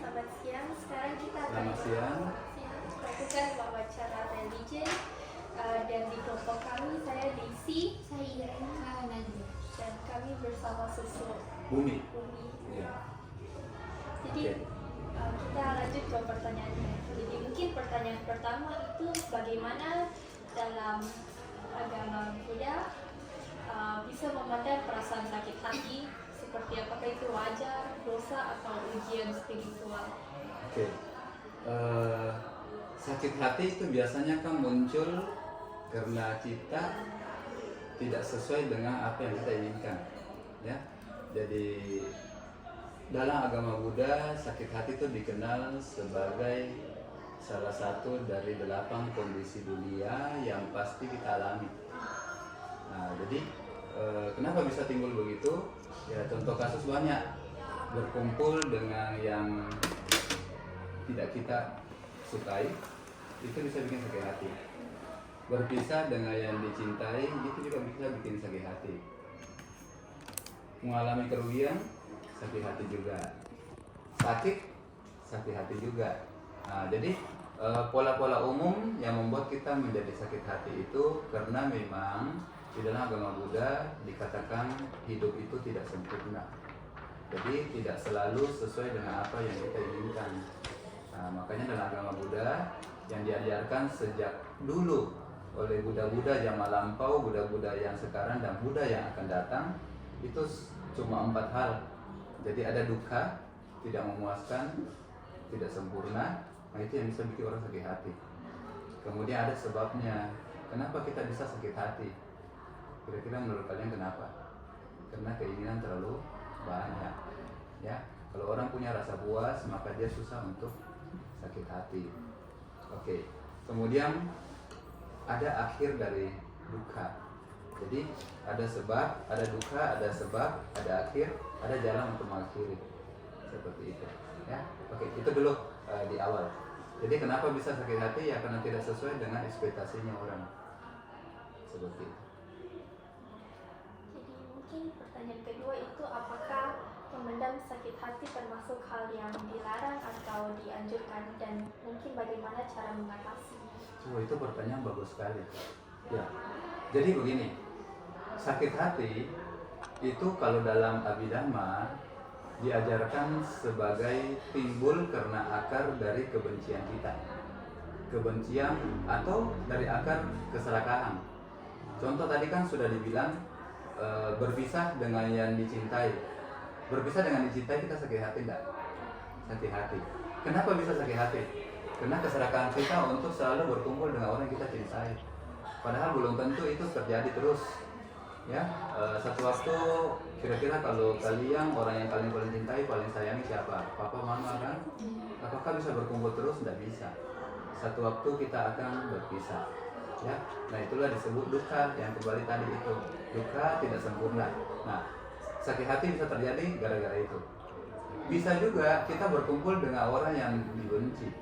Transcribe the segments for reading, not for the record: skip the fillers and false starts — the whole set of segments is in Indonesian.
Selamat siang. Sekarang kita akan Selamat siang. melakukan wawancara religion dan di kelompok kami saya Daisy, saya Irena Nadia dan kami bersama Susu Bumi. Bumi. Ya. Jadi kita lanjut ke pertanyaannya. Jadi mungkin pertanyaan pertama itu bagaimana dalam agama Buddha bisa memandang perasaan sakit hati seperti apakah itu wajar, dosa atau ujian spiritual? Oke. Sakit hati itu biasanya kan muncul karena kita tidak sesuai dengan apa yang kita inginkan, ya. Jadi dalam agama Buddha sakit hati itu dikenal sebagai salah satu dari 8 kondisi dunia yang pasti kita alami. Nah, jadi kenapa bisa timbul begitu? Ya, contoh kasus banyak. Berkumpul dengan yang tidak kita sukai, itu bisa bikin sakit hati. Berpisah dengan yang dicintai, itu juga bisa bikin sakit hati. Mengalami kerugian, sakit hati juga. Sakit hati juga. Nah, jadi pola-pola umum yang membuat kita menjadi sakit hati itu karena memang di dalam agama Buddha dikatakan hidup itu tidak sempurna. Jadi tidak selalu sesuai dengan apa yang kita inginkan. Nah, makanya dalam agama Buddha yang diajarkan sejak dulu oleh Buddha-Buddha zaman lampau, Buddha-Buddha yang sekarang dan Buddha yang akan datang itu cuma 4 hal. Jadi ada duka, tidak memuaskan, tidak sempurna. Nah, itu yang bisa bikin orang sakit hati. Kemudian ada sebabnya. Kenapa kita bisa sakit hati? Kira-kira menurut kalian kenapa? Karena keinginan terlalu banyak. Ya, kalau orang punya rasa puas, maka dia susah untuk sakit hati. Oke. Kemudian ada akhir dari duka. Jadi ada sebab, ada duka, ada sebab, ada akhir, ada jalan untuk mengakhiri. Seperti itu. Ya. Oke, itu dulu di awal. Jadi kenapa bisa sakit hati? Ya karena tidak sesuai dengan ekspektasinya orang. Seperti itu. Jadi mungkin pertanyaan kedua itu apakah memendam sakit hati termasuk hal yang dilarang atau dianjurkan dan mungkin bagaimana cara mengatasinya? Oh, itu pertanyaan bagus sekali. Ya. Jadi begini. Sakit hati itu kalau dalam Abhidhamma diajarkan sebagai timbul karena akar dari kebencian kita. Kebencian atau dari akar keserakahan. Contoh tadi kan sudah dibilang berpisah dengan yang dicintai. Berpisah dengan dicintai kita sakit hati enggak? Sakit hati. Kenapa bisa sakit hati? Karena keserakahan kita untuk selalu berkumpul dengan orang yang kita cintai. Padahal belum tentu itu terjadi terus. Ya, satu waktu kira-kira kalau kalian orang yang kalian paling cintai, paling sayangi siapa? Papa, mama kan? Apakah bisa berkumpul terus? Tidak bisa. Satu waktu kita akan berpisah. Ya, nah itulah disebut duka yang kembali tadi itu. Duka tidak sempurna. Nah, sakit hati bisa terjadi gara-gara itu. Bisa juga kita berkumpul dengan orang yang dibenci.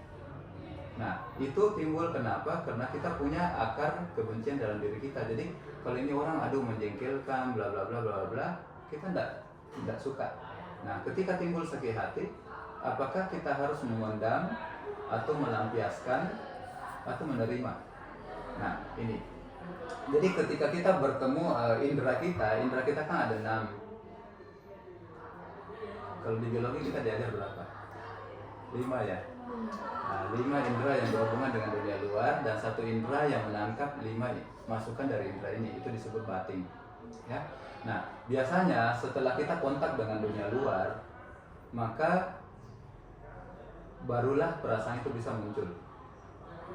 Nah, itu timbul kenapa? Karena kita punya akar kebencian dalam diri kita. Jadi, kalau ini orang aduh menjengkelkan, bla bla bla bla bla, kita tidak suka. Nah, ketika timbul sakit hati, apakah kita harus memendam atau melampiaskan atau menerima? Nah, ini. Jadi ketika kita bertemu indera kita kan ada 6. Kalau di biologi kita diajar berapa? 5 ya. Nah, 5 indera yang berhubungan dengan dunia luar dan 1 indera yang menangkap 5 masukan dari indera ini, itu disebut batin. Ya. Nah, biasanya setelah kita kontak dengan dunia luar, maka barulah perasaan itu bisa muncul.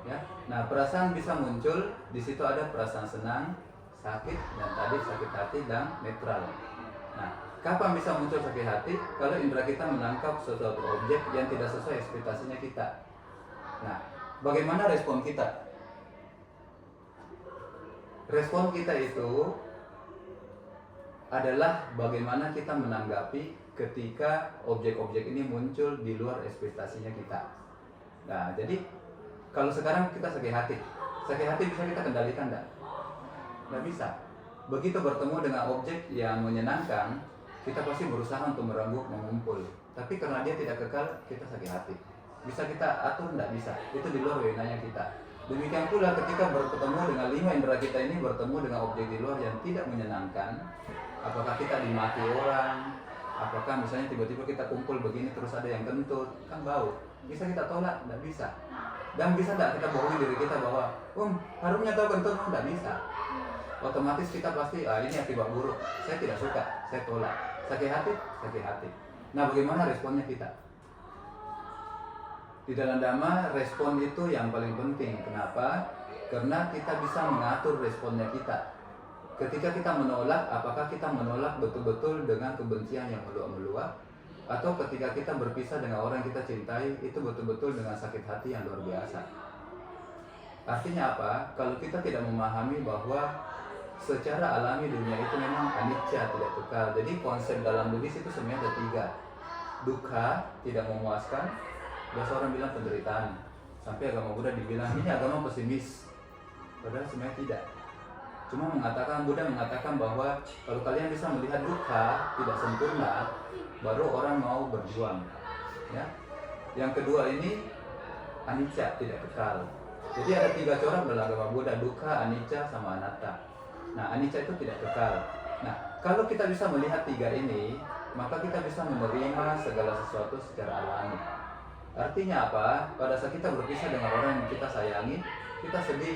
Ya. Nah, perasaan bisa muncul, di situ ada perasaan senang, sakit, dan tadi sakit hati dan netral. Nah, kapan bisa muncul sakit hati? Kalau indera kita menangkap sesuatu objek yang tidak sesuai ekspektasinya kita. Nah, bagaimana respon kita? Respon kita itu adalah bagaimana kita menanggapi ketika objek-objek ini muncul di luar ekspektasinya kita. Nah, jadi kalau sekarang kita sakit hati bisa kita kendalikan enggak? Nggak bisa. Begitu bertemu dengan objek yang menyenangkan, kita pasti berusaha untuk merenggut, mengumpul. Tapi karena dia tidak kekal, kita sakit hati. Bisa kita atur? Tidak bisa. Itu di luar wewenangnya kita. Demikian pula ketika bertemu dengan 5 indera kita ini, bertemu dengan objek di luar yang tidak menyenangkan, apakah kita dimaki orang, apakah misalnya tiba-tiba kita kumpul begini terus ada yang kentut, kan bau. Bisa kita tolak? Tidak bisa. Dan bisa tidak kita bohongi diri kita bahwa harumnya tahu kentut? Tidak bisa. Otomatis kita pasti, ini akibat buruk, saya tidak suka, saya tolak. Sakit hati, sakit hati. Nah, bagaimana responnya kita? Di dalam Dhamma, respon itu yang paling penting. Kenapa? Karena kita bisa mengatur responnya kita. Ketika kita menolak, apakah kita menolak betul-betul dengan kebencian yang meluap-meluap? Atau ketika kita berpisah dengan orang yang kita cintai, itu betul-betul dengan sakit hati yang luar biasa. Artinya apa? Kalau kita tidak memahami bahwa secara alami dunia itu memang anicca, tidak kekal. Jadi konsep dalam Buddhis itu sebenarnya ada 3. Dukkha, tidak memuaskan. Biasa orang bilang penderitaan. Sampai agama Buddha dibilang ini agama pesimis. Padahal sebenarnya tidak. Cuma Buddha mengatakan bahwa kalau kalian bisa melihat dukkha tidak sempurna, baru orang mau berjuang. Ya. Yang kedua ini anicca, tidak kekal. Jadi ada 3 corak dalam agama Buddha, dukkha, anicca, sama anatta. Nah, anicca itu tidak kekal. Nah, kalau kita bisa melihat 3 ini, maka kita bisa menerima segala sesuatu secara alami. Artinya apa? Pada saat kita berpisah dengan orang yang kita sayangi, kita sedih,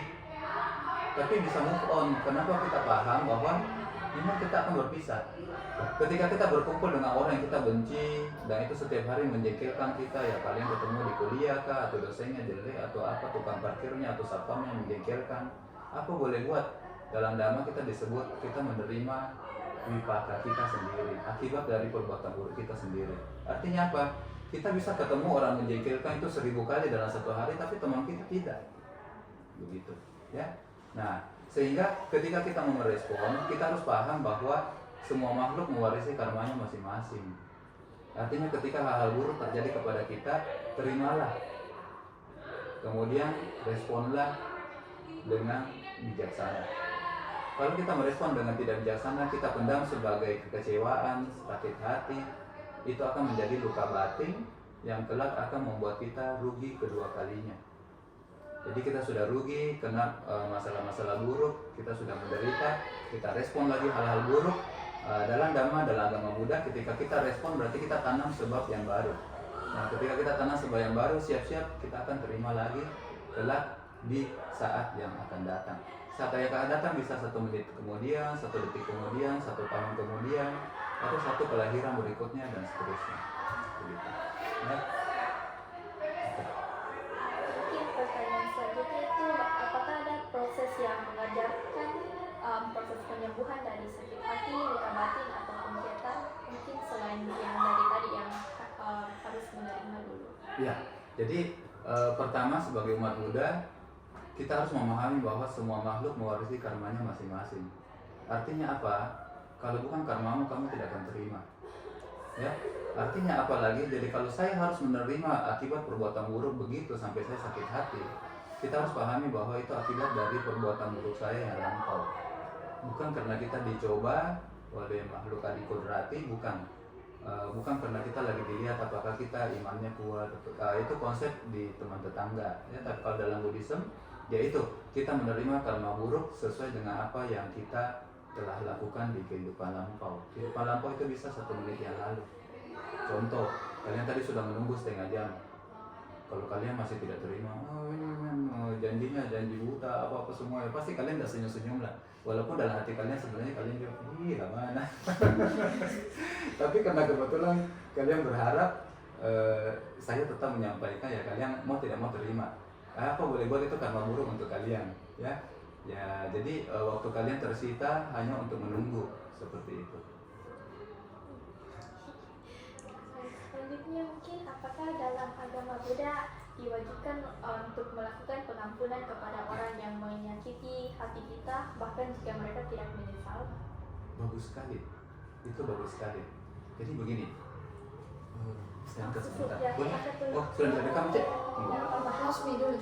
tapi bisa move on. Kenapa? Kita paham bahwa memang kita akan berpisah. Ketika kita berkumpul dengan orang yang kita benci, dan itu setiap hari menjengkelkan kita, ya kalian ketemu di kuliah kah, atau dosennya jelek, atau apa, tukang parkirnya, atau satpamnya menjengkelkan, apa boleh buat? Dalam Dhamma kita disebut kita menerima wipaka kita sendiri, akibat dari perbuatan buruk kita sendiri. Artinya apa? Kita bisa ketemu orang menjengkelkan itu 1000 kali dalam 1 hari, tapi teman kita tidak. Begitu, ya. Nah, sehingga ketika kita mau merespon, kita harus paham bahwa semua makhluk mewarisi karmanya masing-masing. Artinya ketika hal-hal buruk terjadi kepada kita, terimalah. Kemudian responlah dengan bijaksana. Kalau kita merespon dengan tidak bijaksana, kita pendam sebagai kekecewaan, sakit hati, itu akan menjadi luka batin yang kelak akan membuat kita rugi kedua kalinya. Jadi kita sudah rugi kena masalah-masalah buruk, kita sudah menderita, kita respon lagi hal-hal buruk. Dalam Dhamma, dalam agama Buddha, ketika kita respon berarti kita tanam sebab yang baru. Nah, ketika kita tanam sebab yang baru, siap-siap kita akan terima lagi kelak di saat yang akan datang. Saat yang akan datang bisa 1 menit kemudian, 1 detik kemudian, 1 tahun kemudian, atau 1 kelahiran berikutnya, dan seterusnya. Begitu. Ya. Mungkin pertanyaan selanjutnya itu, apakah ada proses yang mengajarkan proses penyembuhan dari sakit hati, luka batin, atau kegiatan, mungkin selain yang dari tadi yang harus menerima dulu? Ya, jadi pertama sebagai umat Buddha, kita harus memahami bahwa semua makhluk mewarisi karmanya masing-masing. Artinya apa? Kalau bukan karmamu, kamu tidak akan terima. Ya, artinya apa lagi? Jadi kalau saya harus menerima akibat perbuatan buruk begitu sampai saya sakit hati, kita harus pahami bahwa itu akibat dari perbuatan buruk saya yang lampau. Bukan karena kita dicoba oleh makhluk adikodrati, bukan. Bukan karena kita lagi dilihat apakah kita imannya kuat. Itu konsep di teman tetangga. Ya, tapi kalau dalam Buddhism, yaitu kita menerima karma buruk sesuai dengan apa yang kita telah lakukan di kehidupan lampau. Kehidupan lampau itu bisa 1 menit yang lalu. Contoh, kalian tadi sudah menunggu setengah jam. Kalau kalian masih tidak terima, janjinya janji buta, apa-apa semua, ya pasti kalian tidak senyum-senyum lah. Walaupun dalam hati kalian sebenarnya kalian bilang, mana? Tapi karena kebetulan kalian berharap, saya tetap menyampaikan, ya kalian mau tidak mau terima. Apa boleh buat, itu karma buruk untuk kalian, ya. Ya, jadi waktu kalian tersita hanya untuk menunggu, seperti itu. Selanjutnya mungkin, apakah dalam agama Buddha diwajibkan untuk melakukan pengampunan kepada orang yang menyakiti hati kita, bahkan jika mereka tidak menyesal? Bagus sekali, itu bagus sekali. Jadi begini, saya angkat sebentar. Boleh? Oh, sudah direkam, Cek? Harus dulu.